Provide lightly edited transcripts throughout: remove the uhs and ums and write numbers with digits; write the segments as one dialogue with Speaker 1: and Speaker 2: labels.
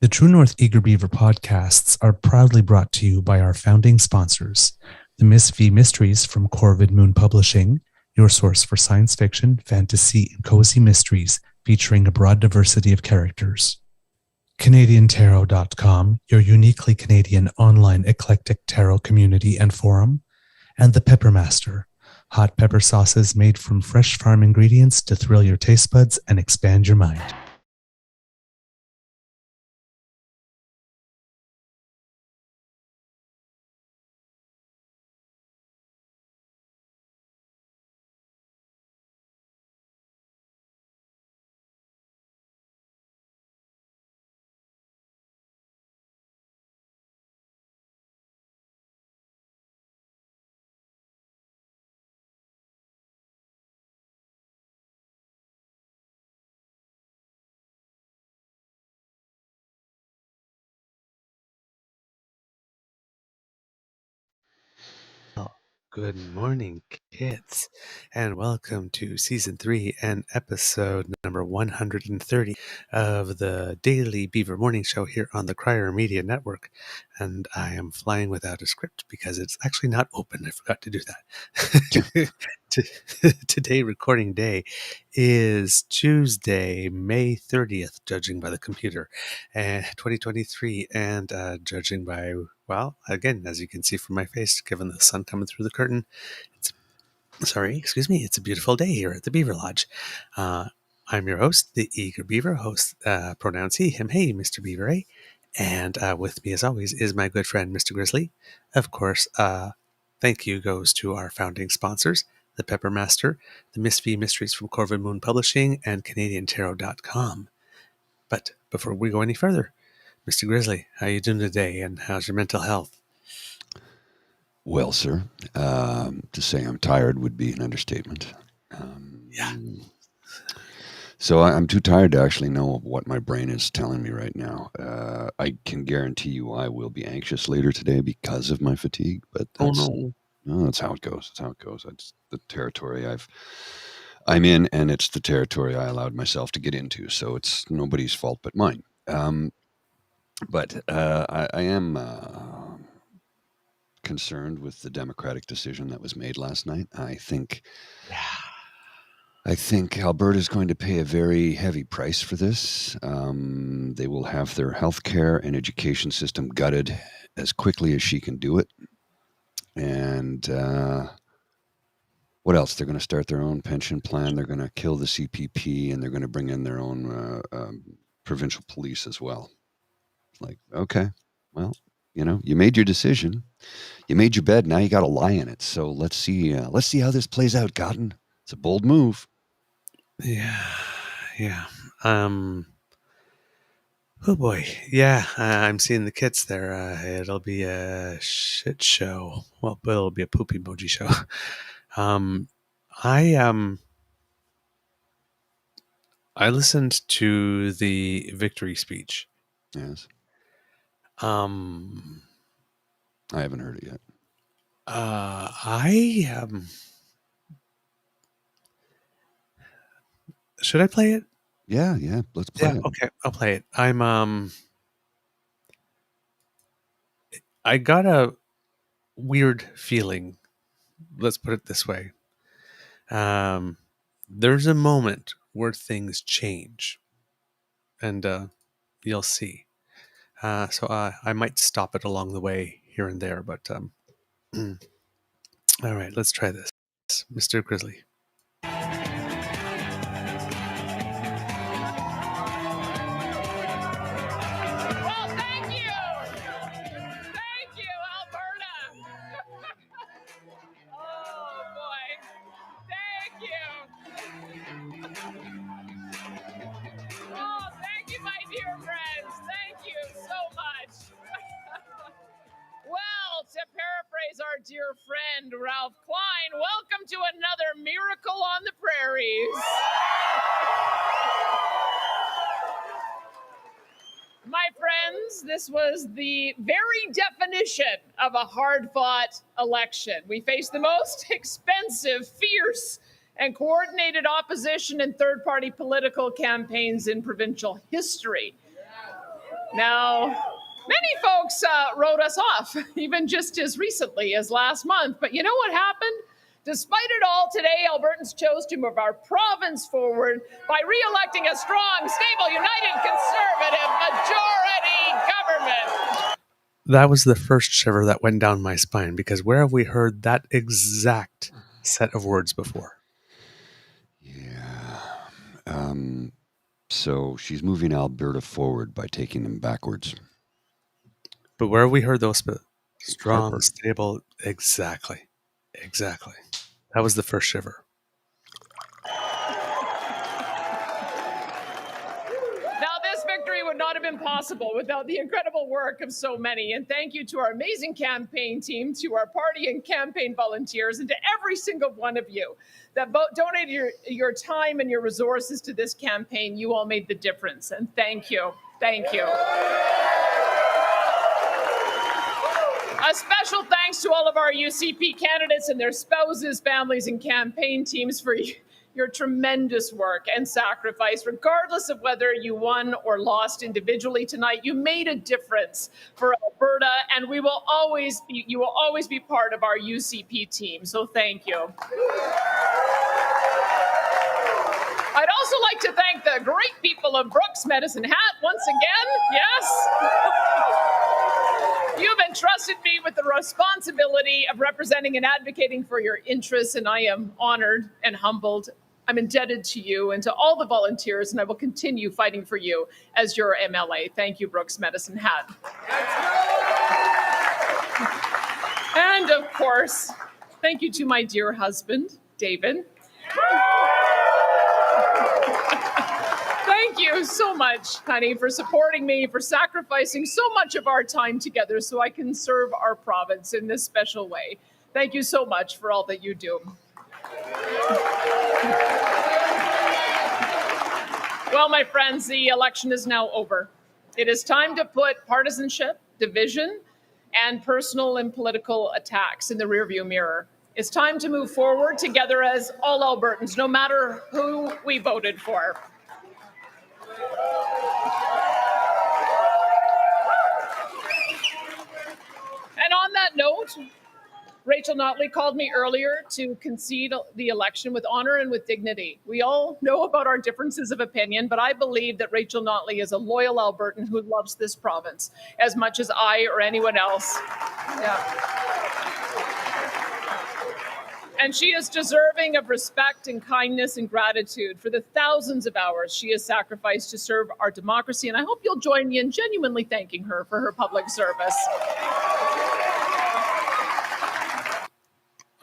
Speaker 1: The True North Eager Beaver podcasts are proudly brought to you by our founding sponsors, the Miss V Mysteries from Corvid Moon Publishing, your source for science fiction, fantasy, and cozy mysteries featuring a broad diversity of characters. CanadianTarot.com, your uniquely Canadian online eclectic tarot community and forum, and the Peppermaster, hot pepper sauces made from fresh farm ingredients to thrill your taste buds and expand your mind.
Speaker 2: Good morning, kids, and welcome to Season 3 and episode number 130 of the Daily Beaver Morning Show here on the Crier Media Network. And I am flying without a script because it's actually not open. I forgot to do that. Today, recording day, is Tuesday, May 30th, judging by the computer, 2023, and judging by, well, again, as you can see from my face, given the sun coming through the curtain, it's a beautiful day here at the Beaver Lodge. I'm your host, the Eager Beaver, host, pronouns he, him, hey, Mr. Beaver, eh? And with me, as always, is my good friend, Mr. Grizzly. Of course, thank you goes to our founding sponsors, the Peppermaster, the Miss V Mysteries from Corvid Moon Publishing, and CanadianTarot.com. But before we go any further, Mr. Grizzly, how you doing today, and how's your mental health?
Speaker 3: Well, sir, to say I'm tired would be an understatement.
Speaker 2: Yeah.
Speaker 3: So I'm too tired to actually know what my brain is telling me right now. I can guarantee you I will be anxious later today because of my fatigue, but that's, that's how it goes. That's how it goes. That's the territory I'm in, and it's the territory I allowed myself to get into. So it's nobody's fault but mine. But I am concerned with the democratic decision that was made last night. I think Alberta is going to pay a very heavy price for this. They will have their healthcare and education system gutted as quickly as she can do it. And what else? They're going to start their own pension plan. They're going to kill the CPP, and they're going to bring in their own provincial police as well. Like, okay, well, you made your decision. You made your bed. Now you got to lie in it. So let's see how this plays out, Cotton. It's a bold move.
Speaker 2: Yeah. Oh boy. Yeah, I'm seeing the kits there. It'll be a shit show. Well, but it'll be a poop emoji show. I listened to the victory speech.
Speaker 3: Yes.
Speaker 2: I
Speaker 3: haven't heard it yet.
Speaker 2: Should I play it?
Speaker 3: Yeah, let's play it.
Speaker 2: Okay, I'll play it. I got a weird feeling. Let's put it this way. There's a moment where things change, and you'll see. So I might stop it along the way here and there, but all right, let's try this. Mr. Grizzly.
Speaker 4: Our dear friend Ralph Klein, welcome to another Miracle on the Prairies. My friends, this was the very definition of a hard-fought election. We faced the most expensive, fierce, and coordinated opposition and third-party political campaigns in provincial history. Now, many folks wrote us off, even just as recently as last month. But you know what happened? Despite it all, today, Albertans chose to move our province forward by re-electing a strong, stable, united, conservative majority government.
Speaker 2: That was the first shiver that went down my spine, because where have we heard that exact set of words before?
Speaker 3: Yeah. So she's moving Alberta forward by taking them backwards.
Speaker 2: But where have we heard those strong,
Speaker 3: Harper.
Speaker 2: stable? Exactly. That was the first shiver.
Speaker 4: Now, this victory would not have been possible without the incredible work of so many. And thank you to our amazing campaign team, to our party and campaign volunteers, and to every single one of you that donated your time and your resources to this campaign. You all made the difference. And thank you. Thank you. A special thanks to all of our UCP candidates and their spouses, families, and campaign teams for your tremendous work and sacrifice. Regardless of whether you won or lost individually tonight, you made a difference for Alberta, and you will always be part of our UCP team. So thank you. I'd also like to thank the great people of Brooks Medicine Hat once again. Yes. You've entrusted me with the responsibility of representing and advocating for your interests, and I am honored and humbled. I'm indebted to you and to all the volunteers, and I will continue fighting for you as your MLA. Thank you, Brooks Medicine Hat. And of course, thank you to my dear husband, David. Thank you so much, honey, for supporting me, for sacrificing so much of our time together so I can serve our province in this special way. Thank you so much for all that you do. Well, my friends, the election is now over. It is time to put partisanship, division, and personal and political attacks in the rearview mirror. It's time to move forward together as all Albertans, no matter who we voted for. And on that note, Rachel Notley called me earlier to concede the election with honor and with dignity. We all know about our differences of opinion, but I believe that Rachel Notley is a loyal Albertan who loves this province as much as I or anyone else. Yeah. And she is deserving of respect and kindness and gratitude for the thousands of hours she has sacrificed to serve our democracy. And I hope you'll join me in genuinely thanking her for her public service.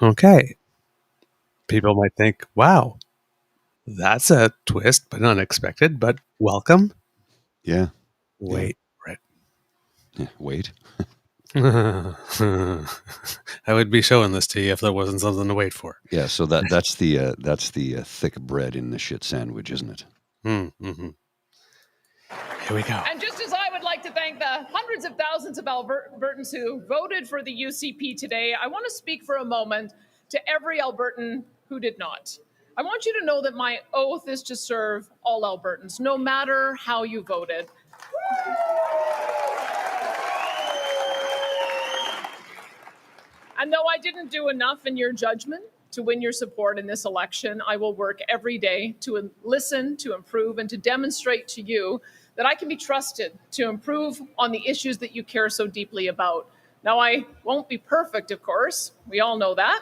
Speaker 2: Okay. People might think, wow, that's a twist, but unexpected, but welcome.
Speaker 3: Yeah.
Speaker 2: Wait, Brett.
Speaker 3: Yeah, wait.
Speaker 2: I would be showing this to you if there wasn't something to wait for.
Speaker 3: Yeah, so that's the thick bread in the shit sandwich, isn't it?
Speaker 2: Mm-hmm. Here we go.
Speaker 4: And just as I would like to thank the hundreds of thousands of Albertans who voted for the UCP today, I want to speak for a moment to every Albertan who did not. I want you to know that my oath is to serve all Albertans, no matter how you voted. And though I didn't do enough in your judgment to win your support in this election, I will work every day to listen, to improve, and to demonstrate to you that I can be trusted to improve on the issues that you care so deeply about. Now, I won't be perfect, of course. We all know that.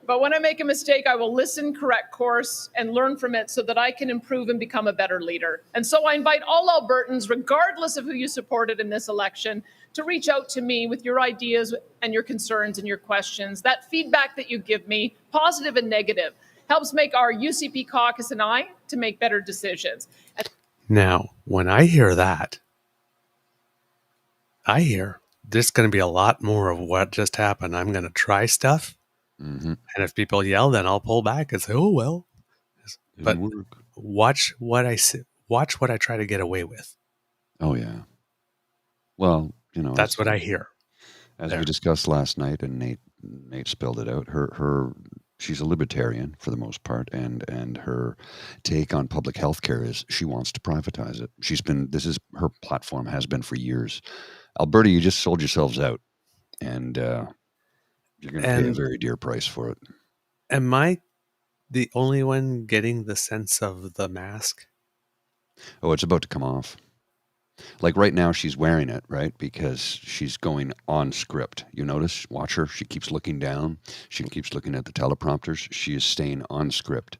Speaker 4: But when I make a mistake, I will listen, correct course, and learn from it so that I can improve and become a better leader. And so I invite all Albertans, regardless of who you supported in this election, to reach out to me with your ideas and your concerns and your questions. That feedback that you give me, positive and negative, helps make our UCP caucus and I to make better decisions.
Speaker 2: Now, when I hear that, I hear there's going to be a lot more of what just happened. I'm going to try stuff.
Speaker 3: Mm-hmm.
Speaker 2: And if people yell, then I'll pull back and say, oh, well. But watch what I try to get away with.
Speaker 3: Oh, yeah. Well, you know.
Speaker 2: That's what I hear.
Speaker 3: As we discussed last night, and Nate spelled it out, She's a libertarian for the most part, and her take on public health care is she wants to privatize it. This is her platform, has been for years. Alberta, you just sold yourselves out, and you're going to pay a very dear price for it.
Speaker 2: Am I the only one getting the sense of the mask?
Speaker 3: Oh, it's about to come off. Like right now, she's wearing it, right? Because she's going on script. You notice? Watch her. She keeps looking down. She keeps looking at the teleprompters. She is staying on script.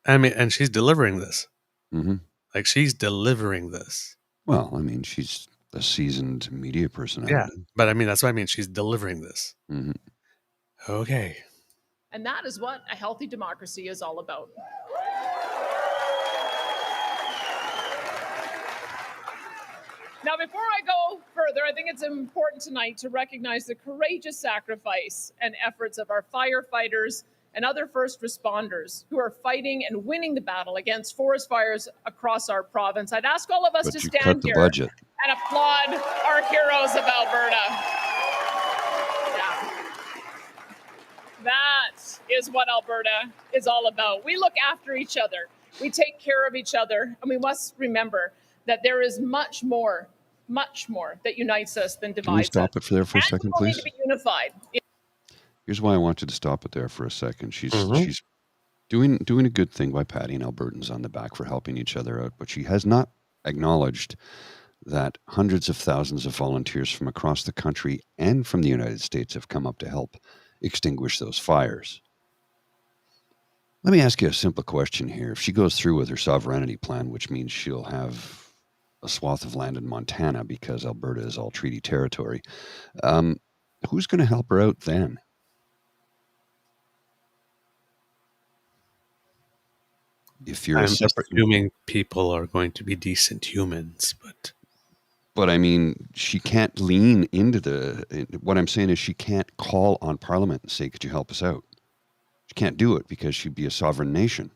Speaker 2: I mean, and she's delivering this.
Speaker 3: Mm-hmm.
Speaker 2: Like, she's delivering this.
Speaker 3: Well, I mean, she's a seasoned media personality.
Speaker 2: Yeah, but I mean, that's what I mean. She's delivering this.
Speaker 3: Mm-hmm.
Speaker 2: Okay.
Speaker 4: And that is what a healthy democracy is all about. Now, before I go further, I think it's important tonight to recognize the courageous sacrifice and efforts of our firefighters and other first responders who are fighting and winning the battle against forest fires across our province. I'd ask all of us to stand here and applaud our heroes of Alberta. Yeah. That is what Alberta is all about. We look after each other. We take care of each other. And we must remember that there is much more that unites us than divides us.
Speaker 3: Can we stop it there for a second, please?
Speaker 4: Need to be unified.
Speaker 3: Here's why I want you to stop it there for a second. She's doing a good thing by patting Albertans on the back for helping each other out, but she has not acknowledged that hundreds of thousands of volunteers from across the country and from the United States have come up to help extinguish those fires. Let me ask you a simple question here. If she goes through with her sovereignty plan, which means she'll have a swath of land in Montana because Alberta is all treaty territory, who's going to help her out then? If you're
Speaker 2: assuming people are going to be decent humans,
Speaker 3: but I mean, she can't lean into what I'm saying is she can't call on Parliament and say, could you help us out? She can't do it because she'd be a sovereign nation.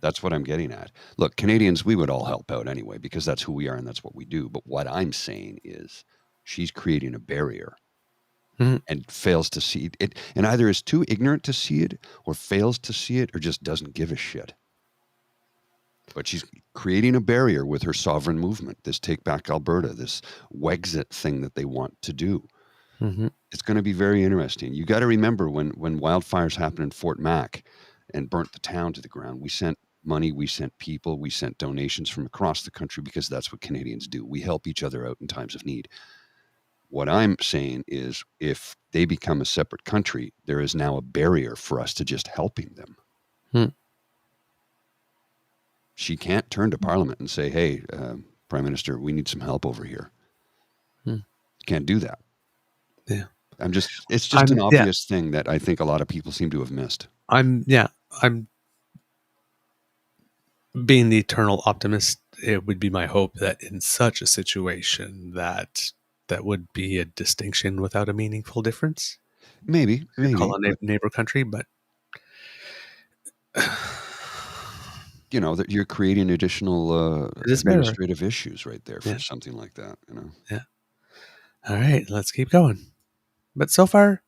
Speaker 3: That's what I'm getting at. Look, Canadians, we would all help out anyway because that's who we are and that's what we do. But what I'm saying is she's creating a barrier and fails to see it. And either is too ignorant to see it or fails to see it or just doesn't give a shit. But she's creating a barrier with her sovereign movement, this Take Back Alberta, this Wexit thing that they want to do. It's going to be very interesting. You got to remember when wildfires happened in Fort Mac and burnt the town to the ground, we sent money, we sent people, we sent donations from across the country because that's what Canadians do. We help each other out in times of need. What I'm saying is if they become a separate country, there is now a barrier for us to just helping them. She can't turn to Parliament and say, hey, Prime Minister, we need some help over here. Can't do that.
Speaker 2: Yeah.
Speaker 3: It's just an obvious thing that I think a lot of people seem to have missed.
Speaker 2: I'm being the eternal optimist. It would be my hope that in such a situation that would be a distinction without a meaningful difference.
Speaker 3: Maybe.
Speaker 2: Call a neighbor country, but
Speaker 3: you know, that you're creating additional administrative issues right there for something like that, you know?
Speaker 2: Yeah. All right, let's keep going. But so far,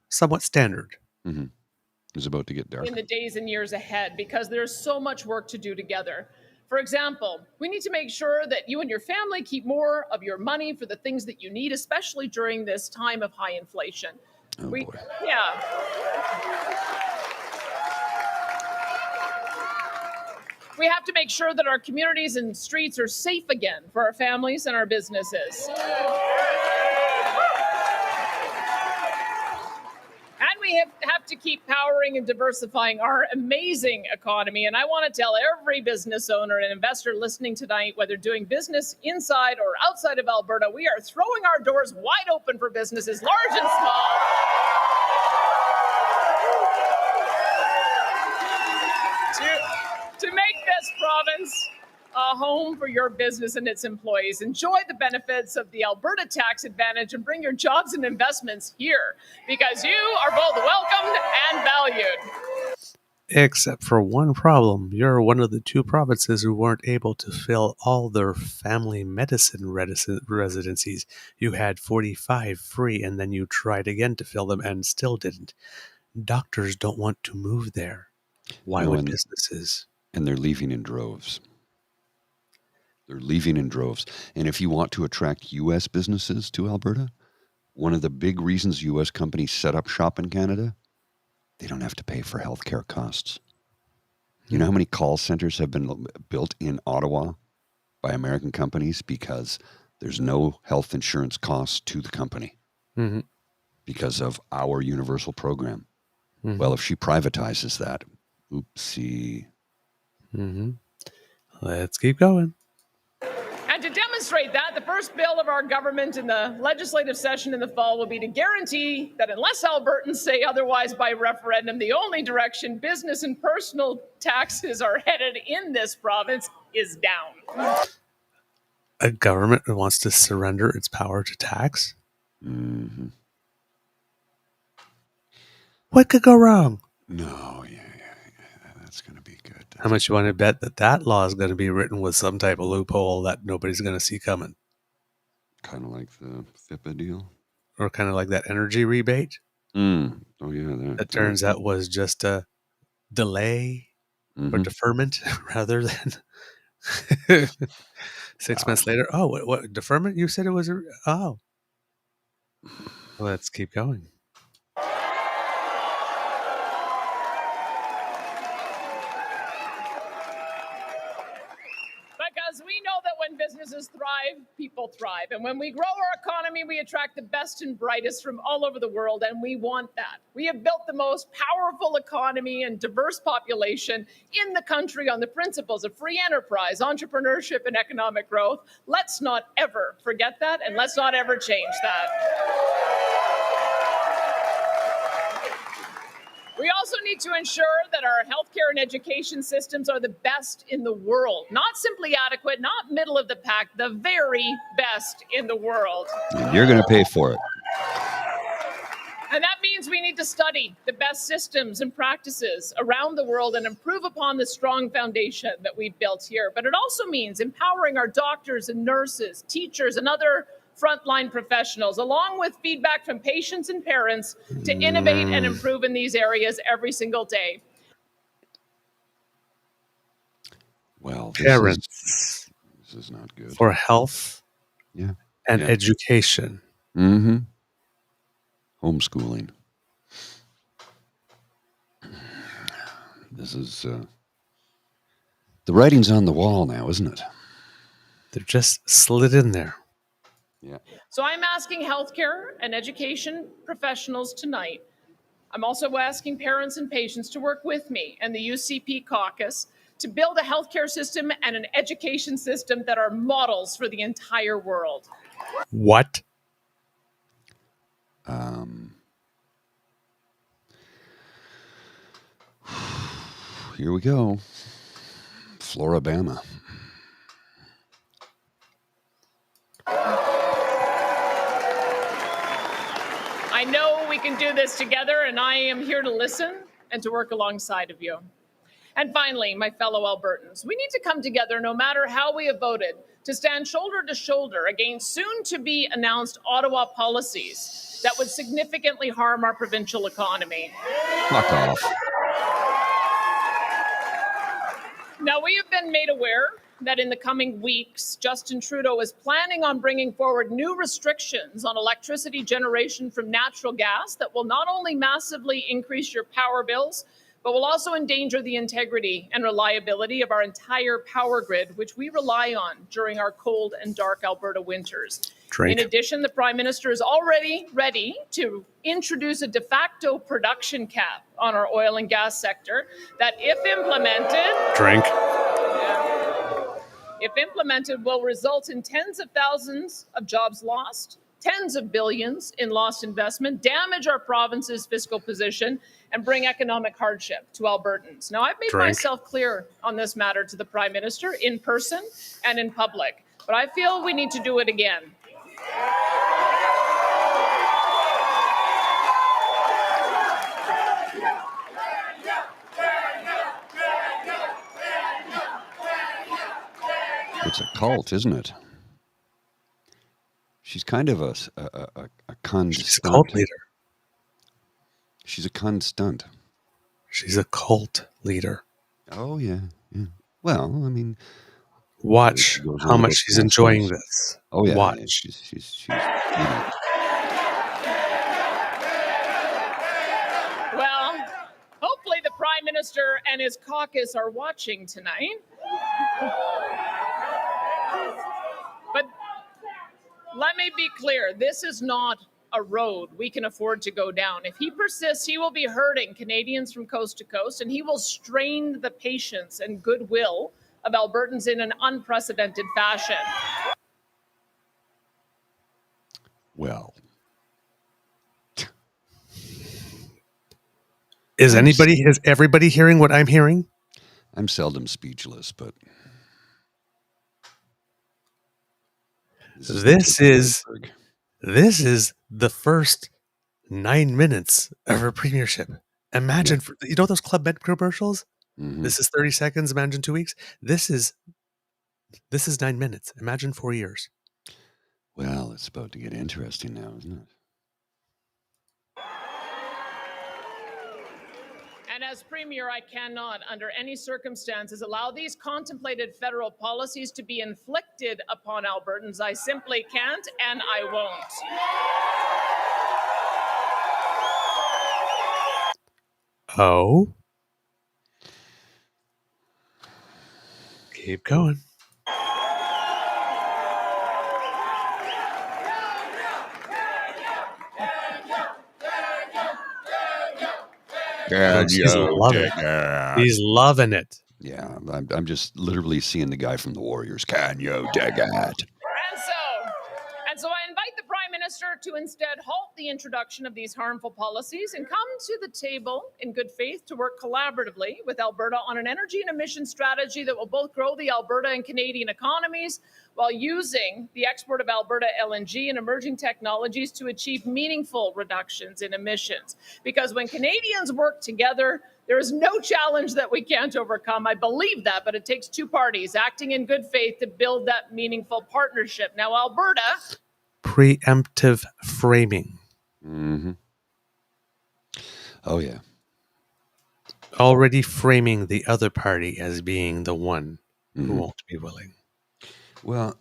Speaker 2: somewhat standard.
Speaker 3: It's about to get dark.
Speaker 4: In the days and years ahead, because there's so much work to do together. For example, we need to make sure that you and your family keep more of your money for the things that you need, especially during this time of high inflation.
Speaker 3: Boy.
Speaker 4: Yeah. We have to make sure that our communities and streets are safe again for our families and our businesses. And we have to keep powering and diversifying our amazing economy. And I want to tell every business owner and investor listening tonight, whether doing business inside or outside of Alberta, we are throwing our doors wide open for businesses, large and small. To make this province a home for your business and its employees. Enjoy the benefits of the Alberta tax advantage and bring your jobs and investments here because you are both welcomed and valued.
Speaker 2: Except for one problem. You're one of the two provinces who weren't able to fill all their family medicine residencies. You had 45 free and then you tried again to fill them and still didn't. doctors don't want to move there. Why would businesses?
Speaker 3: And they're leaving in droves. They're leaving in droves. And if you want to attract U.S. businesses to Alberta, one of the big reasons U.S. companies set up shop in Canada, they don't have to pay for healthcare costs. You know how many call centers have been built in Ottawa by American companies because there's no health insurance costs to the company because of our universal program. Well, if she privatizes that, oopsie.
Speaker 2: Let's keep going.
Speaker 4: And to demonstrate that, the first bill of our government in the legislative session in the fall will be to guarantee that unless Albertans say otherwise by referendum, the only direction business and personal taxes are headed in this province is down.
Speaker 2: A government that wants to surrender its power to tax? What could go wrong?
Speaker 3: No, yeah, that's going to be good.
Speaker 2: How much you want to bet that law is going to be written with some type of loophole that nobody's going to see coming?
Speaker 3: Kind of like the FIPA deal?
Speaker 2: Or kind of like that energy rebate?
Speaker 3: Oh, yeah.
Speaker 2: That turns out was just a delay or deferment rather than 6 months later. Oh, what deferment? You said it was oh. Let's keep going.
Speaker 4: Because we know that when businesses thrive, people thrive. And when we grow our economy, we attract the best and brightest from all over the world, and we want that. We have built the most powerful economy and diverse population in the country on the principles of free enterprise, entrepreneurship, and economic growth. Let's not ever forget that, and let's not ever change that. We also need to ensure that our healthcare and education systems are the best in the world. Not simply adequate, not middle of the pack, the very best in the world.
Speaker 3: And you're going to pay for it.
Speaker 4: And that means we need to study the best systems and practices around the world and improve upon the strong foundation that we've built here. But it also means empowering our doctors and nurses, teachers, and other frontline professionals, along with feedback from patients and parents, to innovate and improve in these areas every single day.
Speaker 3: Well,
Speaker 2: Parents,
Speaker 3: this is not good.
Speaker 2: For health and education.
Speaker 3: Homeschooling. This is the writing's on the wall now, isn't it?
Speaker 2: They're just slid in there.
Speaker 3: Yeah.
Speaker 4: So I'm asking healthcare and education professionals tonight. I'm also asking parents and patients to work with me and the UCP caucus to build a healthcare system and an education system that are models for the entire world.
Speaker 2: What?
Speaker 3: Here we go. Floribama.
Speaker 4: I know we can do this together, and I am here to listen and to work alongside of you. And finally, my fellow Albertans, we need to come together no matter how we have voted to stand shoulder to shoulder against soon-to-be announced Ottawa policies that would significantly harm our provincial economy.
Speaker 3: Fuck off.
Speaker 4: Now, we have been made aware that in the coming weeks, Justin Trudeau is planning on bringing forward new restrictions on electricity generation from natural gas that will not only massively increase your power bills, but will also endanger the integrity and reliability of our entire power grid, which we rely on during our cold and dark Alberta winters.
Speaker 2: Drink.
Speaker 4: In addition, the Prime Minister is already ready to introduce a de facto production cap on our oil and gas sector that, if implemented...
Speaker 2: Drink.
Speaker 4: If implemented, will result in tens of thousands of jobs lost, tens of billions in lost investment, damage our province's fiscal position, and bring economic hardship to Albertans. Now, I've made myself clear on this matter to the Prime Minister in person and in public, but I feel we need to do it again.
Speaker 3: It's a cult, isn't it? She's kind of a
Speaker 2: She's a cult leader.
Speaker 3: She's a constant.
Speaker 2: She's a cult leader.
Speaker 3: Oh, yeah. Well, I mean,
Speaker 2: watch how much she's enjoying this.
Speaker 3: Oh, yeah.
Speaker 2: Watch.
Speaker 3: Yeah. She's eating.
Speaker 4: Well, hopefully the Prime Minister and his caucus are watching tonight. But let me be clear, this is not a road we can afford to go down. If he persists, he will be hurting Canadians from coast to coast, and he will strain the patience and goodwill of Albertans in an unprecedented fashion.
Speaker 3: Well,
Speaker 2: is everybody hearing what I'm hearing?
Speaker 3: I'm seldom speechless, but
Speaker 2: this is the first 9 minutes of her premiership. Imagine, those Club Med commercials?
Speaker 3: Mm-hmm.
Speaker 2: This is 30 seconds. Imagine 2 weeks. This is 9 minutes. Imagine 4 years.
Speaker 3: Well, it's about to get interesting now, isn't it?
Speaker 4: And as Premier, I cannot, under any circumstances, allow these contemplated federal policies to be inflicted upon Albertans. I simply can't, and I won't.
Speaker 2: Oh? Keep going. He's loving it. He's loving it.
Speaker 3: Yeah, I'm just literally seeing the guy from the Warriors. Can you dig it?
Speaker 4: And so I invite the Prime Minister to instead halt the introduction of these harmful policies and come to the table in good faith to work collaboratively with Alberta on an energy and emission strategy that will both grow the Alberta and Canadian economies while using the export of Alberta LNG and emerging technologies to achieve meaningful reductions in emissions. Because when Canadians work together, there is no challenge that we can't overcome. I believe that, but it takes two parties acting in good faith to build that meaningful partnership. Now, Alberta...
Speaker 2: Preemptive framing.
Speaker 3: Mm-hmm. Oh, yeah.
Speaker 2: Already framing the other party as being the one who won't be willing.
Speaker 3: Well,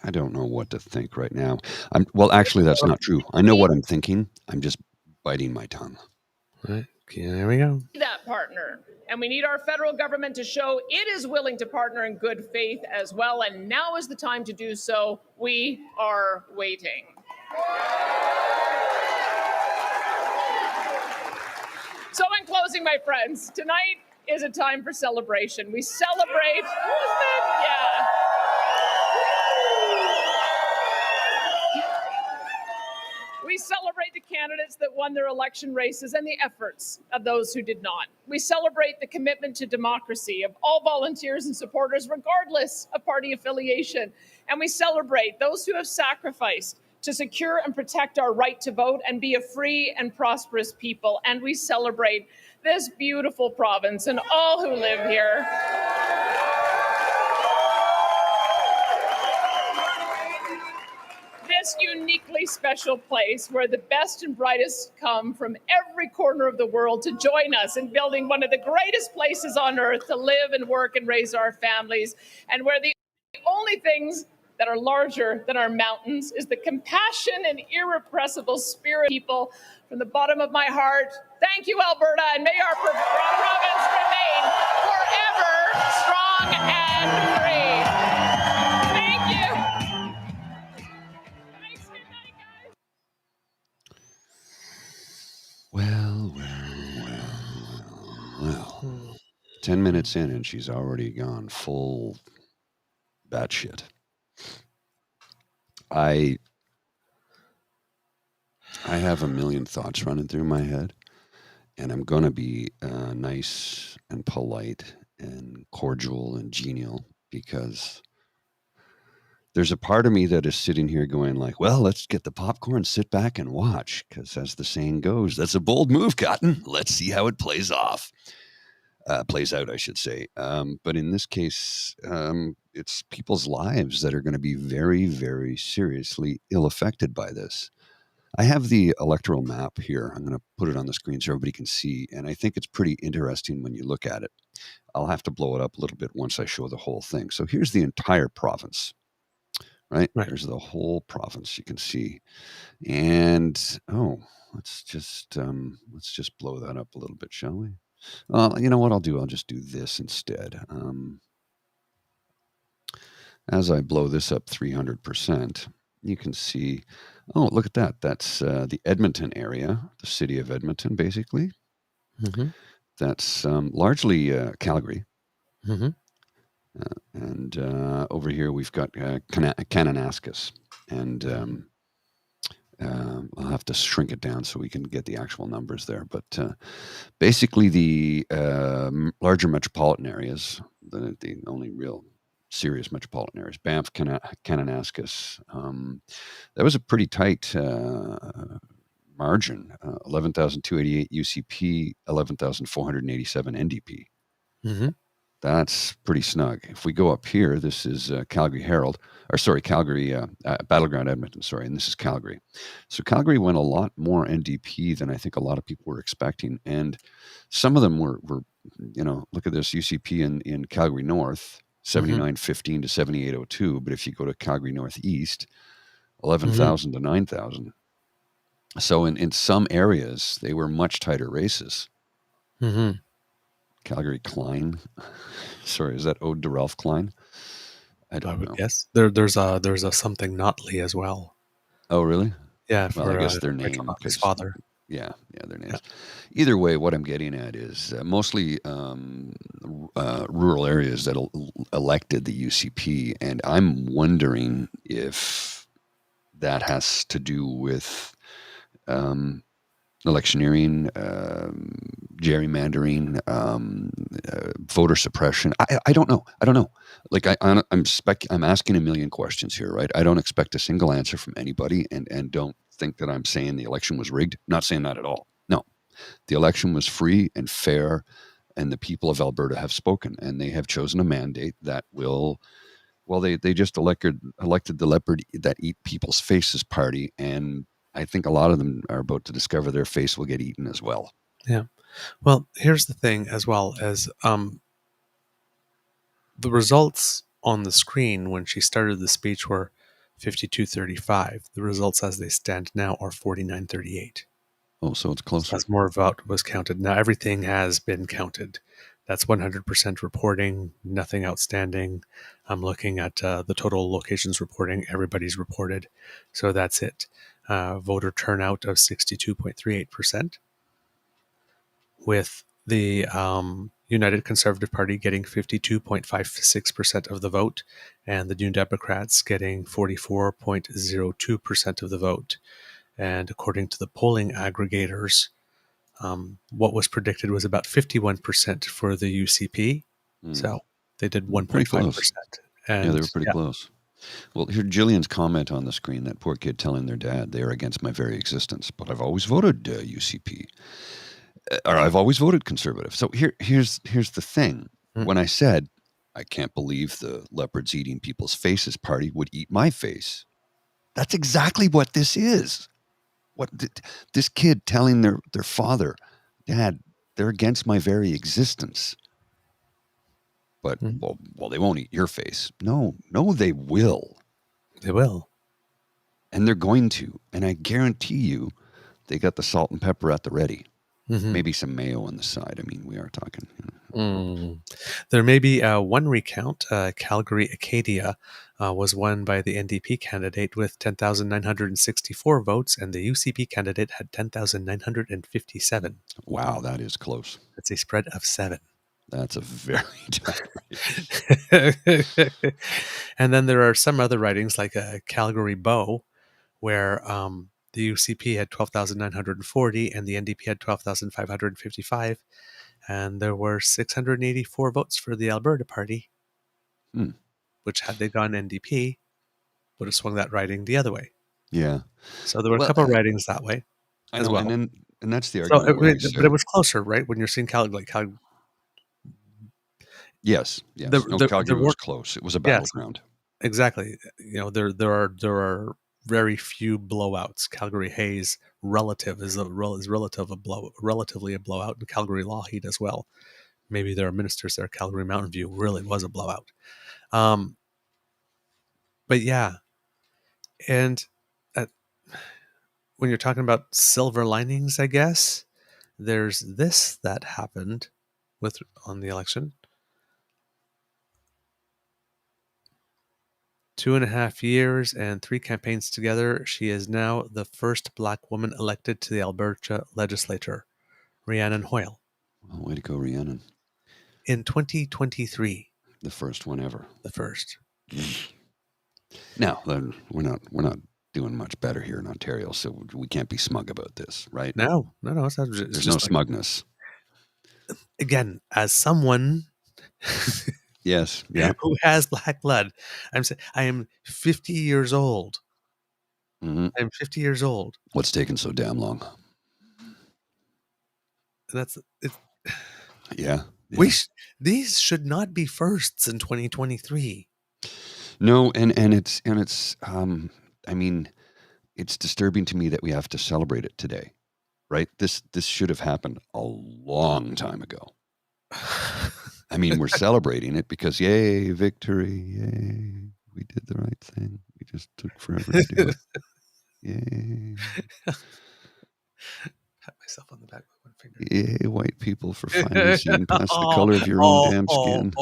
Speaker 3: I don't know what to think right now. Actually, that's not true. I know what I'm thinking. I'm just biting my tongue.
Speaker 2: Right. Okay, there we go.
Speaker 4: That partner. And we need our federal government to show it is willing to partner in good faith as well. And now is the time to do so. We are waiting. So in closing, my friends, tonight is a time for celebration. We celebrate. Yeah. We celebrate the candidates that won their election races and the efforts of those who did not. We celebrate the commitment to democracy of all volunteers and supporters, regardless of party affiliation. And we celebrate those who have sacrificed to secure and protect our right to vote and be a free and prosperous people. And we celebrate this beautiful province and all who live here. This uniquely special place where the best and brightest come from every corner of the world to join us in building one of the greatest places on earth to live and work and raise our families, and where the only things that are larger than our mountains is the compassion and irrepressible spirit of people. From the bottom of my heart, thank you, Alberta, and may our province remain forever strong and free. Thank you. Thanks, good night, guys.
Speaker 3: Well. 10 minutes in and she's already gone full batshit. I have a million thoughts running through my head, and I'm going to be nice and polite and cordial and genial, because there's a part of me that is sitting here going like, well, let's get the popcorn, sit back and watch, because as the saying goes, that's a bold move, Cotton. Let's see how it plays out, I should say. But in this case, it's people's lives that are going to be very, very seriously ill affected by this. I have the electoral map here. I'm going to put it on the screen so everybody can see. And I think it's pretty interesting when you look at it. I'll have to blow it up a little bit once I show the whole thing. So here's the entire province, right? There's the whole province you can see. And, let's just blow that up a little bit, shall we? You know what I'll do? I'll just do this instead. As I blow this up 300%, you can see, look at that. That's the Edmonton area, the city of Edmonton, basically.
Speaker 2: Mm-hmm.
Speaker 3: That's largely Calgary.
Speaker 2: Mm-hmm.
Speaker 3: And over here we've got Kananaskis. And I'll have to shrink it down so we can get the actual numbers there. But basically the larger metropolitan areas, the only real serious metropolitan areas, Banff, Kananaskis. That was a pretty tight margin, 11,288 UCP, 11,487 NDP.
Speaker 2: Mm-hmm.
Speaker 3: That's pretty snug. If we go up here, this is Calgary Battleground Edmonton, and this is Calgary. So Calgary went a lot more NDP than I think a lot of people were expecting. And some of them were look at this UCP in Calgary North, 7915 to 7802. But if you go to Calgary Northeast, 11,000 to 9,000. So in some areas, they were much tighter races.
Speaker 2: Mm-hmm.
Speaker 3: Calgary Klein. Sorry, is that ode to Ralph Klein? I don't know.
Speaker 2: Yes, there's a something Notley as well.
Speaker 3: Oh, really?
Speaker 2: Yeah.
Speaker 3: Well, I guess their name,
Speaker 2: his father.
Speaker 3: Yeah, their names. Yeah. Either way, what I'm getting at is mostly rural areas that elected the UCP, and I'm wondering if that has to do with electioneering, gerrymandering, voter suppression. I don't know. Like I'm asking a million questions here, right? I don't expect a single answer from anybody, and don't think that I'm saying the election was rigged. Not saying that at all. No, the election was free and fair, and the people of Alberta have spoken, and they have chosen a mandate that will. Well, they just elected the leopard that eat people's faces party, and I think a lot of them are about to discover their face will get eaten as well.
Speaker 2: Yeah. Well, here's the thing as well as the results on the screen when she started the speech were 52-35. The results as they stand now are 49-38.
Speaker 3: Oh, so it's closer.
Speaker 2: So as more vote was counted. Now everything has been counted. That's 100% reporting, nothing outstanding. I'm looking at the total locations reporting. Everybody's reported. So that's it. Voter turnout of 62.38%, with the United Conservative Party getting 52.56% of the vote, and the New Democrats getting 44.02% of the vote. And according to the polling aggregators, what was predicted was about 51% for the UCP. So they did 1.5%.
Speaker 3: And they were pretty close. Well, here Jillian's comment on the screen, that poor kid telling their dad they are against my very existence, but I've always voted UCP. Or I've always voted conservative. So here's the thing. When I said, I can't believe the leopards eating people's faces party would eat my face, that's exactly what this is. This kid telling their father, Dad, they're against my very existence. But, well, they won't eat your face. No, they will.
Speaker 2: They will.
Speaker 3: And they're going to. And I guarantee you, they got the salt and pepper at the ready. Mm-hmm. Maybe some mayo on the side. I mean, we are talking.
Speaker 2: There may be one recount. Calgary Acadia was won by the NDP candidate with 10,964 votes, and the UCP candidate had 10,957.
Speaker 3: Wow, that is close.
Speaker 2: That's a spread of 7. That's
Speaker 3: a very tight
Speaker 2: race. And then there are some other ridings like Calgary Bow, where the UCP had 12,940 and the NDP had 12,555. And there were 684 votes for the Alberta Party, which had they gone NDP, would have swung that riding the other way.
Speaker 3: Yeah.
Speaker 2: So there were a couple of ridings that way as well.
Speaker 3: And that's the argument.
Speaker 2: But it was closer, right? When you're seeing Calgary.
Speaker 3: Yes. Calgary was close. It was a battleground.
Speaker 2: Yes, exactly. There are very few blowouts. Calgary Hayes relatively a blowout, and Calgary Lougheed as well. Maybe there are ministers there. Calgary Mountain View really was a blowout. But yeah, and when you're talking about silver linings, I guess there's this that happened on the election. 2.5 years and 3 campaigns together, she is now the first Black woman elected to the Alberta legislature, Rhiannon Hoyle.
Speaker 3: Well, way to go, Rhiannon.
Speaker 2: In 2023.
Speaker 3: The first one ever.
Speaker 2: The first.
Speaker 3: Now, we're not doing much better here in Ontario, so we can't be smug about this, right?
Speaker 2: No. It's
Speaker 3: There's no smugness.
Speaker 2: Again, as someone...
Speaker 3: Yes. Yeah.
Speaker 2: who has Black blood. I am 50 years old.
Speaker 3: Mm-hmm.
Speaker 2: I'm 50 years old.
Speaker 3: What's taking so damn long?
Speaker 2: And that's it.
Speaker 3: Yeah.
Speaker 2: These should not be firsts in 2023.
Speaker 3: No, and it's I mean, it's disturbing to me that we have to celebrate it today, right? This should have happened a long time ago. I mean, we're celebrating it because, yay, victory, yay, we did the right thing. We just took forever to do it. Yay.
Speaker 2: Pat myself on the back with one finger.
Speaker 3: Yay, white people, for finally seeing past the color of your own damn skin.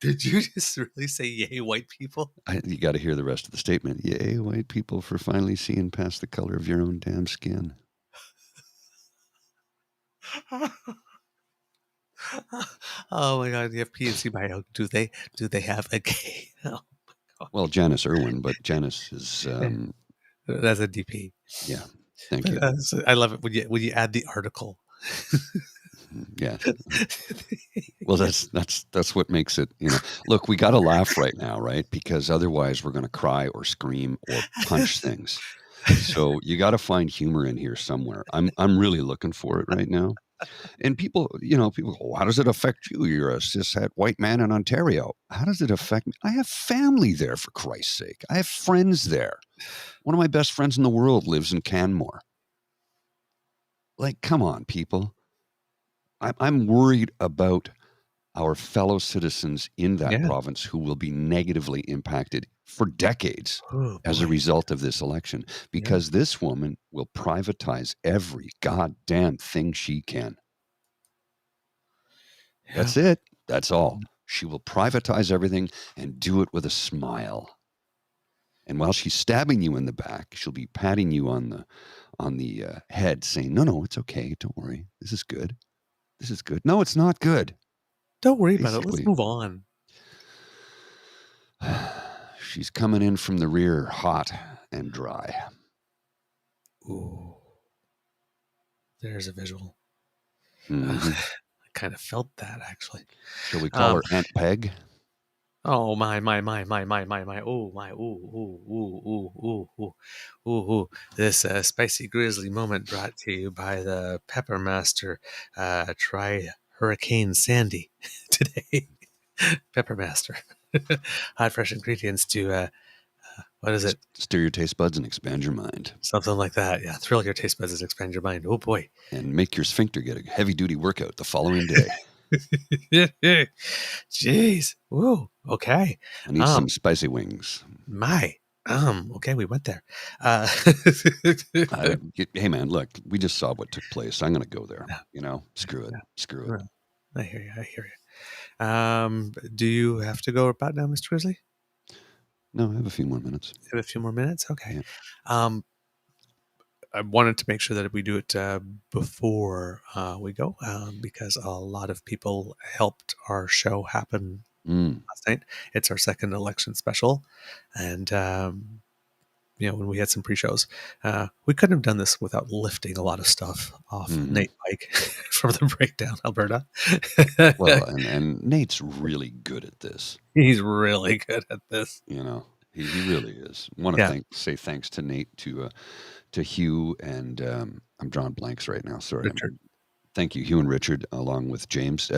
Speaker 2: Did you just really say, yay, white people?
Speaker 3: You got to hear the rest of the statement. Yay, white people, for finally seeing past the color of your own damn skin.
Speaker 2: Oh my God! The PNC bio. Do they have a gay? Oh my God.
Speaker 3: Well, Janice Irwin, but Janice is
Speaker 2: that's a DP.
Speaker 3: Yeah, thank you.
Speaker 2: I love it when you add the article.
Speaker 3: Yeah. Well, that's what makes it. Look, we got to laugh right now, right? Because otherwise, we're going to cry or scream or punch things. So you got to find humor in here somewhere. I'm really looking for it right now. And people go, how does it affect you? You're a cishet white man in Ontario. How does it affect me? I have family there, for Christ's sake. I have friends there. One of my best friends in the world lives in Canmore. Like, come on, people. I'm worried about our fellow citizens in that province who will be negatively impacted for decades as a result of this election, because this woman will privatize every goddamn thing she can. That's it. That's all. She will privatize everything and do it with a smile. And while she's stabbing you in the back, she'll be patting you on the head, saying, "No, it's okay. Don't worry. This is good. This is good. No, it's not good.
Speaker 2: Don't worry about it. Let's move on."
Speaker 3: She's coming in from the rear, hot and dry.
Speaker 2: Ooh. There's a visual.
Speaker 3: Mm-hmm.
Speaker 2: I kind of felt that, actually.
Speaker 3: Shall we call her Aunt Peg?
Speaker 2: Oh, my. Oh, my. Ooh. This spicy grizzly moment brought to you by the Pepper Master. Try Hurricane Sandy today. Pepper Master. Hot, fresh ingredients to, what is it?
Speaker 3: Stir your taste buds and expand your mind.
Speaker 2: Something like that. Yeah. Thrill your taste buds and expand your mind. Oh, boy.
Speaker 3: And make your sphincter get a heavy-duty workout the following day.
Speaker 2: Jeez. Whoa. Okay.
Speaker 3: I need some spicy wings.
Speaker 2: Okay, we went there.
Speaker 3: Hey, man, look, we just saw what took place. I'm going to go there. Screw it. Screw it.
Speaker 2: I hear you. Do you have to go about now, Mr. Grizzly?
Speaker 3: No, I have a few more minutes.
Speaker 2: You have a few more minutes? Okay.
Speaker 3: Yeah.
Speaker 2: I wanted to make sure that we do it before we go because a lot of people helped our show happen last night. It's our second election special. And, when we had some pre-shows, we couldn't have done this without lifting a lot of stuff off Nate Pike from the Breakdown, Alberta.
Speaker 3: Well, and Nate's really good at this.
Speaker 2: He's really good at this.
Speaker 3: He really is. I want to say thanks to Nate, to Hugh, and I'm drawing blanks right now. Sorry. Thank you, Hugh and Richard, along with James.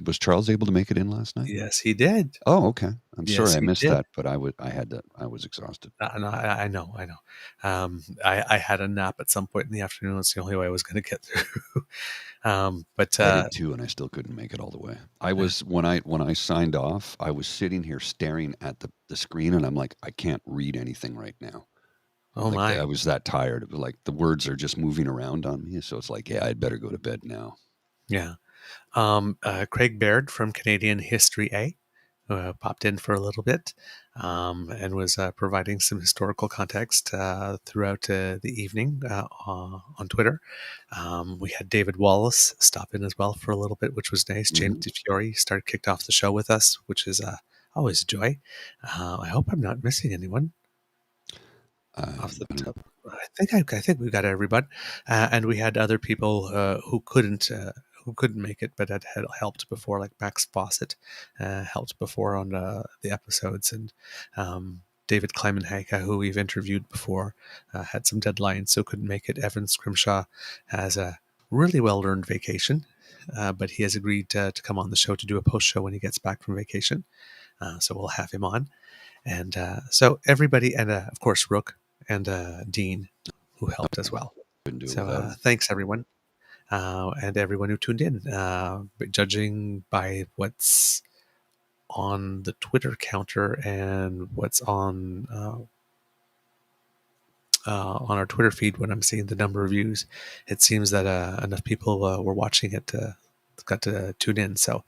Speaker 3: Was Charles able to make it in last night?
Speaker 2: Yes, he did.
Speaker 3: Oh, okay. I'm
Speaker 2: Yes,
Speaker 3: sorry I
Speaker 2: he
Speaker 3: missed
Speaker 2: did.
Speaker 3: that, but I was exhausted.
Speaker 2: No, I know. I had a nap at some point in the afternoon. It's the only way I was going to get through. But
Speaker 3: I did too, and I still couldn't make it all the way. I was when I signed off, I was sitting here staring at the screen, and I'm like, I can't read anything right now.
Speaker 2: oh
Speaker 3: Like
Speaker 2: my,
Speaker 3: I was that tired. It was like the words are just moving around on me, so it's like, yeah, I'd better go to bed now.
Speaker 2: yeah. Craig Baird from Canadian History A popped in for a little bit and was providing some historical context throughout the evening on Twitter. We had David Wallace stop in as well for a little bit, which was nice. James DeFiore kicked off the show with us, which is always a joy. I hope I'm not missing anyone off the top. I think we got everybody, and we had other people who couldn't make it, but had helped before, like Max Fawcett helped before on the episodes, and David Kleimenhake, who we've interviewed before, had some deadlines, so couldn't make it. Evan Scrimshaw has a really well-earned vacation, but he has agreed to come on the show to do a post-show when he gets back from vacation, so we'll have him on. And so everybody, and of course Rook and Dean, who helped as well. So thanks everyone. And everyone who tuned in, judging by what's on the Twitter counter and what's on our Twitter feed when I'm seeing the number of views, it seems that enough people were watching it got to tune in. So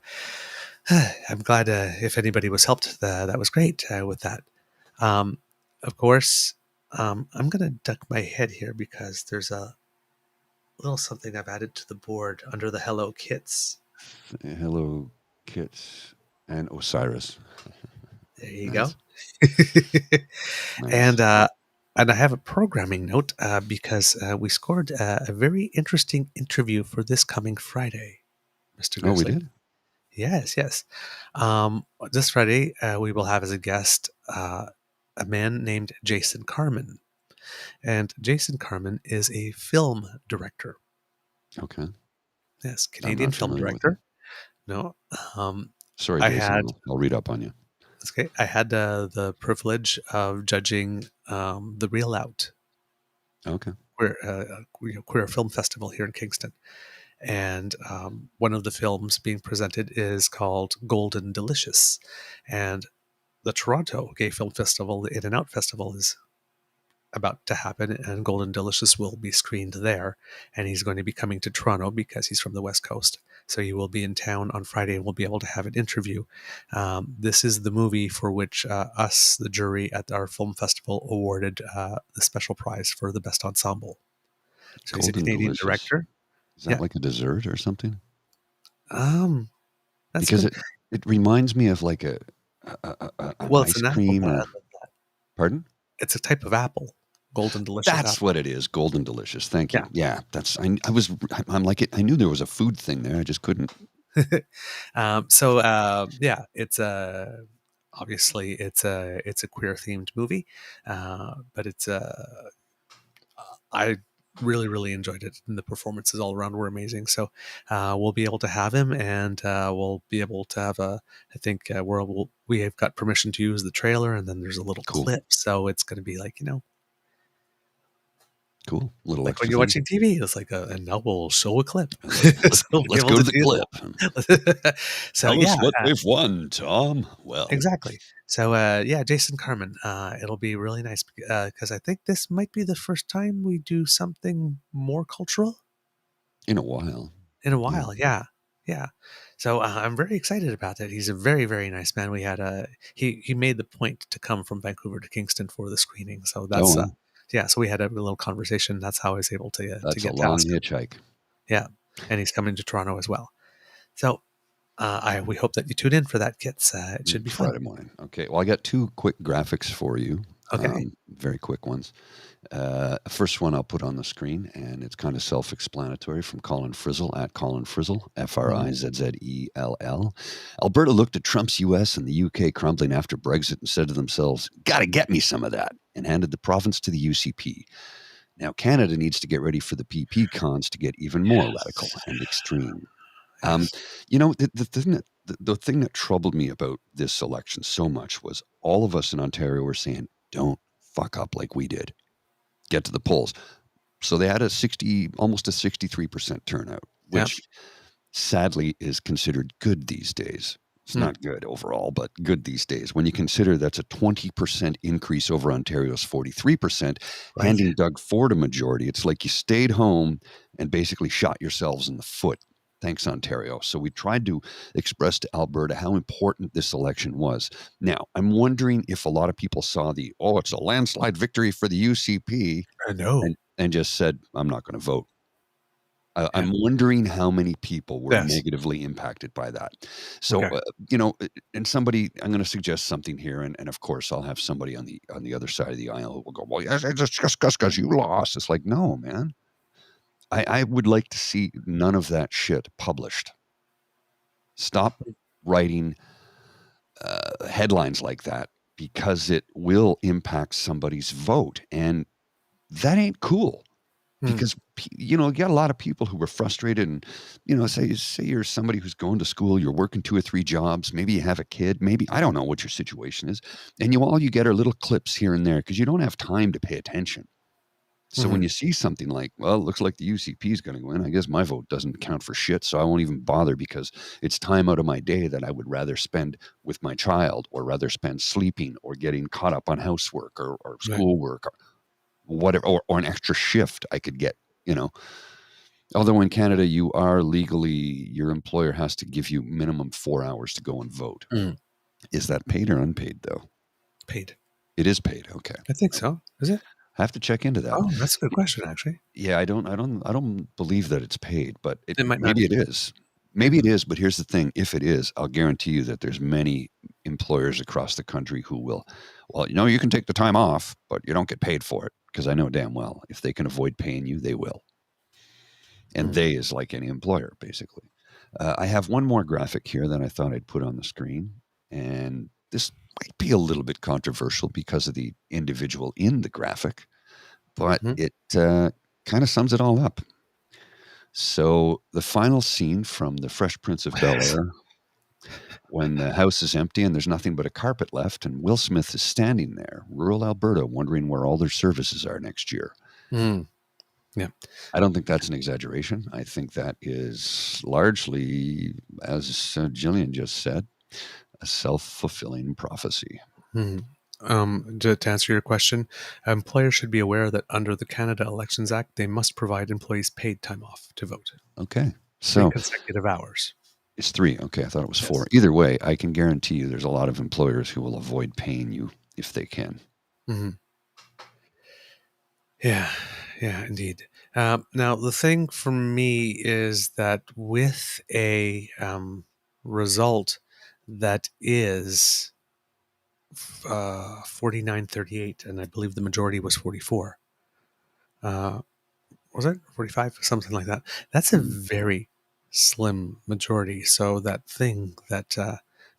Speaker 2: I'm glad if anybody was helped, that was great with that. Of course, I'm going to duck my head here because there's a little something I've added to the board under the Hello Kits.
Speaker 3: Hello Kits and Osiris.
Speaker 2: There you go. Nice. And I have a programming note because we scored a very interesting interview for this coming Friday, Mr. Grizzly.
Speaker 3: Oh, we did?
Speaker 2: Yes. This Friday, we will have as a guest a man named Jason Carman. And Jason Carman is a film director.
Speaker 3: Okay.
Speaker 2: Yes, Canadian film director. No.
Speaker 3: Sorry, Jason. I'll read up on you.
Speaker 2: That's okay. I had the privilege of judging the Reel Out.
Speaker 3: Okay.
Speaker 2: Queer Film Festival here in Kingston. And one of the films being presented is called Golden Delicious. And the Toronto Gay Film Festival, the In and Out Festival, is about to happen, and Golden Delicious will be screened there. And he's going to be coming to Toronto because he's from the West Coast. So he will be in town on Friday, and we'll be able to have an interview. This is the movie for which us, the jury at our film festival, awarded the special prize for the best ensemble. So he's a Canadian director.
Speaker 3: Is that like a dessert or something?
Speaker 2: That's
Speaker 3: because it reminds me of like an ice cream. Pardon?
Speaker 2: It's a type of apple. Golden Delicious.
Speaker 3: That's
Speaker 2: apple.
Speaker 3: what it is. Golden Delicious. Thank you. Yeah, that's. I'm like it. I knew there was a food thing there. I just couldn't.
Speaker 2: It's obviously it's a queer themed movie, but it's I really enjoyed it, and the performances all around were amazing. So we'll be able to have him, and we'll be able to have I think we have got permission to use the trailer, and then there's a little clip, so it's going to be like
Speaker 3: cool. Little
Speaker 2: like when you're watching TV, it's like and now we'll show a clip.
Speaker 3: Let's go to the clip.
Speaker 2: So
Speaker 3: tell us what they've won, Tom. Well,
Speaker 2: exactly. So Jason Carman. It'll be really nice because I think this might be the first time we do something more cultural
Speaker 3: in a while.
Speaker 2: Yeah. So I'm very excited about that. He's a very, very nice man. We had he made the point to come from Vancouver to Kingston for the screening. So that's so we had a little conversation. That's how I was able to get
Speaker 3: that's a long hitchhike.
Speaker 2: Yeah, and he's coming to Toronto as well. So we hope that you tune in for that, Kits. It should be fun.
Speaker 3: Friday morning. Okay. Well, I got two quick graphics for you.
Speaker 2: Okay.
Speaker 3: Very quick ones. First one I'll put on the screen, and it's kind of self-explanatory, from Colin Frizzell at Colin Frizzell, Frizzell. Alberta looked at Trump's US and the UK crumbling after Brexit and said to themselves, "Gotta get me some of that," and handed the province to the UCP. Now, Canada needs to get ready for the PP cons to get even more radical and extreme. The thing that troubled me about this election so much was all of us in Ontario were saying, don't fuck up like we did. Get to the polls. So they had almost a 63% turnout, which sadly is considered good these days. It's not good overall, but good these days. When you consider that's a 20% increase over Ontario's 43%, handing Doug Ford a majority, it's like you stayed home and basically shot yourselves in the foot. Thanks, Ontario. So we tried to express to Alberta how important this election was. Now, I'm wondering if a lot of people saw it's a landslide victory for the UCP.
Speaker 2: I know.
Speaker 3: And just said, I'm not going to vote. I'm wondering how many people were negatively impacted by that. So, and somebody, I'm going to suggest something here. And of course, I'll have somebody on the other side of the aisle who will go, well, yes, it's just because you lost. It's like, no, man. I would like to see none of that shit published. Stop writing headlines like that because it will impact somebody's vote. And that ain't cool. Because, you got a lot of people who were frustrated and, say you're somebody who's going to school, you're working 2 or 3 jobs, maybe you have a kid, maybe, I don't know what your situation is. And all you get are little clips here and there because you don't have time to pay attention. So when you see something like, well, it looks like the UCP is going to win, I guess my vote doesn't count for shit, so I won't even bother because it's time out of my day that I would rather spend with my child or rather spend sleeping or getting caught up on housework or schoolwork or whatever, or an extra shift I could get, Although in Canada, you are legally, your employer has to give you minimum 4 hours to go and vote. Is that paid or unpaid, though?
Speaker 2: Paid.
Speaker 3: It is paid. Okay.
Speaker 2: I think so. Is it?
Speaker 3: I have to check into that.
Speaker 2: Oh, that's a good question, actually.
Speaker 3: Yeah, I don't believe that it's paid, but
Speaker 2: it might
Speaker 3: maybe it is. Maybe it is, but here's the thing. If it is, I'll guarantee you that there's many employers across the country who will, you can take the time off, but you don't get paid for it. Because I know damn well, if they can avoid paying you, they will. And they is like any employer, basically. I have one more graphic here that I thought I'd put on the screen. And this might be a little bit controversial because of the individual in the graphic. But it kind of sums it all up. So the final scene from The Fresh Prince of Bel-Air, when the house is empty and there's nothing but a carpet left, and Will Smith is standing there, rural Alberta, wondering where all their services are next year.
Speaker 2: Yeah.
Speaker 3: I don't think that's an exaggeration. I think that is largely, as Jillian just said, a self-fulfilling prophecy.
Speaker 2: To answer your question, employers should be aware that under the Canada Elections Act, they must provide employees paid time off to vote.
Speaker 3: Okay. So
Speaker 2: 3 consecutive hours.
Speaker 3: It's 3. Okay. I thought it was 4. Either way, I can guarantee you there's a lot of employers who will avoid paying you if they can.
Speaker 2: Yeah, indeed. Now, the thing for me is that with a result that is 49-38, and I believe the majority was 44. Was it 45? Something like that. That's a very slim majority. So that thing that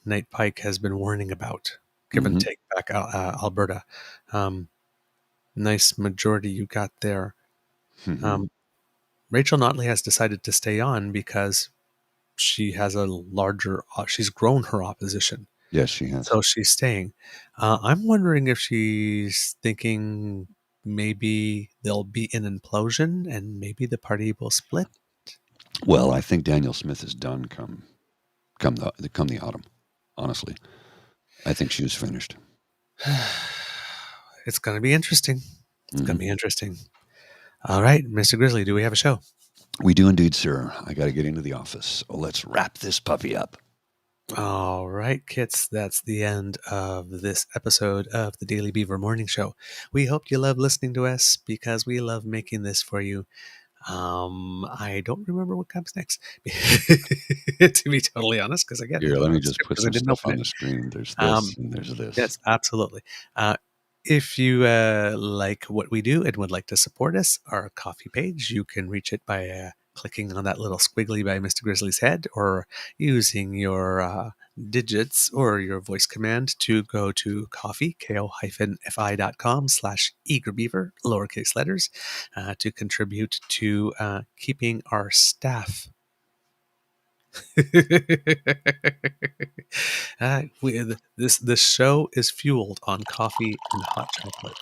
Speaker 2: Knight Pike has been warning about, given Take Back Alberta, nice majority you got there. Rachel Notley has decided to stay on because she has she's grown her opposition.
Speaker 3: Yes, she has.
Speaker 2: So she's staying. I'm wondering if she's thinking maybe there'll be an implosion and maybe the party will split.
Speaker 3: Well, I think Danielle Smith is done come the autumn. Honestly, I think she was finished.
Speaker 2: It's going to be interesting. It's going to be interesting. All right, Mr. Grizzly, do we have a show?
Speaker 3: We do indeed, sir. I got to get into the office. So let's wrap this puppy up.
Speaker 2: All right, kits, that's the end of this episode of the Daily Beaver Morning Show. We hope you love listening to us because we love making this for you. I don't remember what comes next, to be totally honest, because again,
Speaker 3: here, let me just put some stuff on the screen. There's this and there's this.
Speaker 2: Yes, absolutely. If you like what we do and would like to support us, our coffee page, you can reach it by clicking on that little squiggly by Mr. Grizzly's head or using your digits or your voice command to go to coffee, ko-fi.com/eagerbeaver, lowercase letters, to contribute to keeping our staff. This show is fueled on coffee and hot chocolate,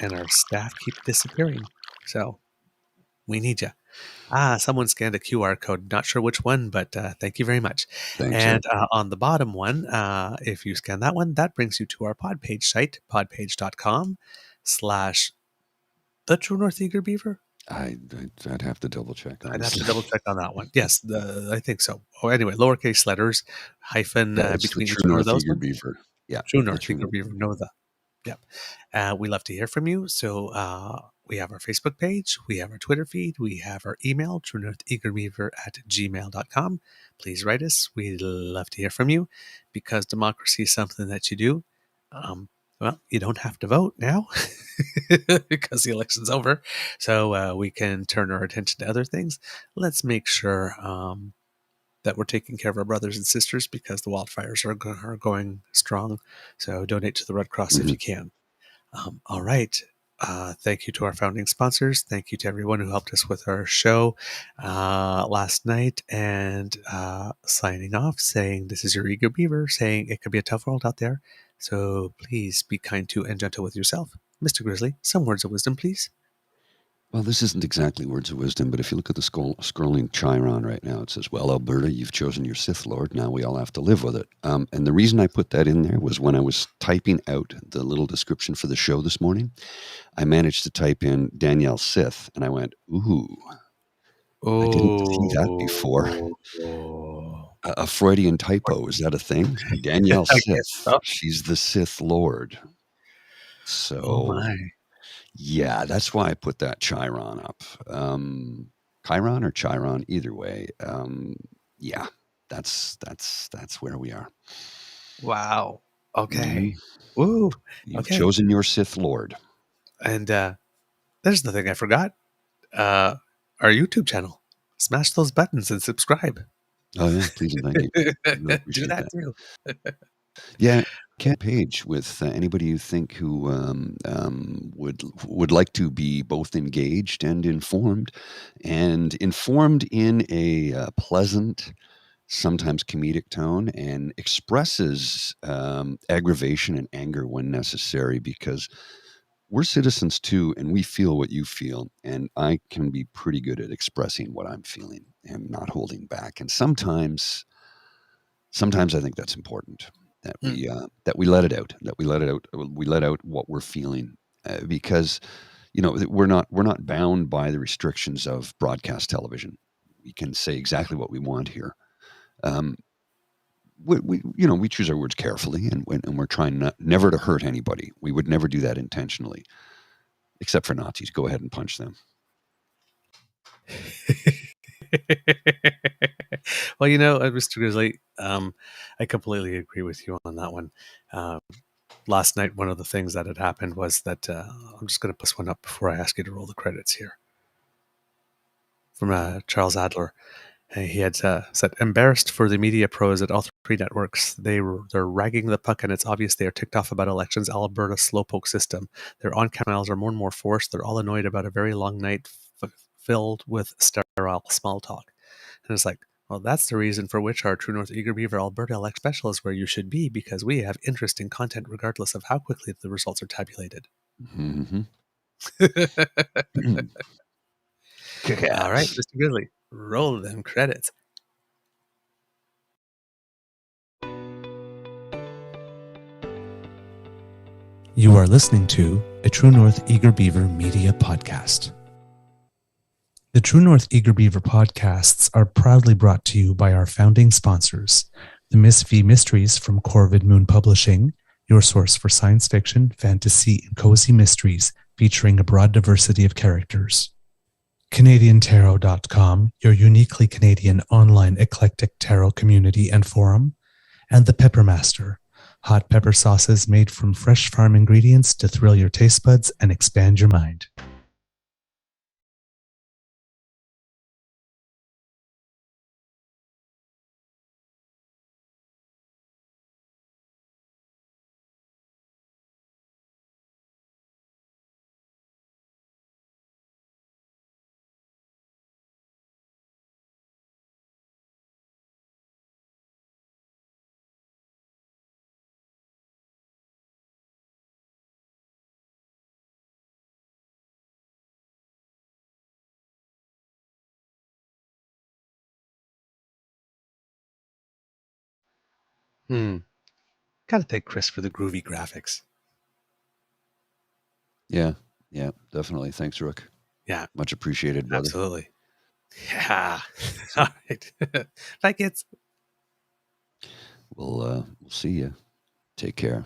Speaker 2: and our staff keep disappearing. So we need you. Someone scanned a QR code. Not sure which one, but thank you very much.
Speaker 3: Thanks.
Speaker 2: And on the bottom one, if you scan that one, that brings you to our pod page site, podpage.com/the True North Eager Beaver.
Speaker 3: I'd have to double check.
Speaker 2: I'd have to double check on that one. Yes, I think so. Oh, anyway, lowercase letters, hyphen between each one of those.
Speaker 3: Eager Beaver. Yeah.
Speaker 2: True North Eager Beaver. Know that. Yep. We love to hear from you. So we have our Facebook page, we have our Twitter feed, we have our email, truenortheagerbeaver@gmail.com. Please write us. We'd love to hear from you because democracy is something that you do. Well, you don't have to vote now because the election's over. So we can turn our attention to other things. Let's make sure that we're taking care of our brothers and sisters because the wildfires are going strong. So donate to the Red Cross if you can. All right. Thank you to our founding sponsors. Thank you to everyone who helped us with our show last night, and signing off saying this is your Eager Beaver saying it could be a tough world out there. So please be kind to and gentle with yourself. Mr. Grizzly, some words of wisdom, please.
Speaker 3: Well, this isn't exactly words of wisdom, but if you look at the scrolling Chiron right now, it says, well, Alberta, you've chosen your Sith Lord. Now we all have to live with it. And the reason I put that in there was when I was typing out the little description for the show this morning, I managed to type in Danielle Smith, and I went, ooh, I didn't see that before. A Freudian typo, is that a thing? Danielle Smith, she's the Sith Lord. So...
Speaker 2: Oh my.
Speaker 3: Yeah, that's why I put that Chiron up. Chiron or Chiron, either way. Yeah, that's where we are.
Speaker 2: Wow. Okay. Woo.
Speaker 3: You've chosen your Sith Lord.
Speaker 2: And there's the thing I forgot. Our YouTube channel. Smash those buttons and subscribe.
Speaker 3: Oh yeah, please and thank you.
Speaker 2: Do that too.
Speaker 3: Yeah. Page with anybody you think who would like to be both engaged and informed in a pleasant, sometimes comedic tone, and expresses aggravation and anger when necessary, because we're citizens too, and we feel what you feel, and I can be pretty good at expressing what I'm feeling and not holding back, and sometimes I think that's important. That we let it out. We let out what we're feeling, because we're not bound by the restrictions of broadcast television. We can say exactly what we want here. We choose our words carefully, and we're trying never to hurt anybody. We would never do that intentionally, except for Nazis. Go ahead and punch them.
Speaker 2: Well, Mr. Grizzly, I completely agree with you on that one. Last night, one of the things that had happened was that I'm just going to put this one up before I ask you to roll the credits here. From Charles Adler. He had said, embarrassed for the media pros at all three networks. They're ragging the puck, and it's obvious they are ticked off about elections, Alberta slowpoke system. Their on-camera are more and more forced. They're all annoyed about a very long night filled with sterile small talk. And it's like, well, that's the reason for which our True North Eager Beaver Alberta Elect Special is where you should be, because we have interesting content regardless of how quickly the results are tabulated.
Speaker 3: Mm-hmm.
Speaker 2: All right, Mr. Grizzly, roll them credits.
Speaker 1: You are listening to a True North Eager Beaver media podcast. The True North Eager Beaver podcasts are proudly brought to you by our founding sponsors, the Miss V Mysteries from Corvid Moon Publishing, your source for science fiction, fantasy, and cozy mysteries featuring a broad diversity of characters. CanadianTarot.com, your uniquely Canadian online eclectic tarot community and forum, and The Peppermaster, hot pepper sauces made from fresh farm ingredients to thrill your taste buds and expand your mind.
Speaker 2: Gotta thank Chris for the groovy graphics.
Speaker 3: Yeah, definitely. Thanks, Rook.
Speaker 2: Yeah.
Speaker 3: Much appreciated, brother.
Speaker 2: Absolutely. Yeah. All right. Bye, kids.
Speaker 3: We'll see you. Take care.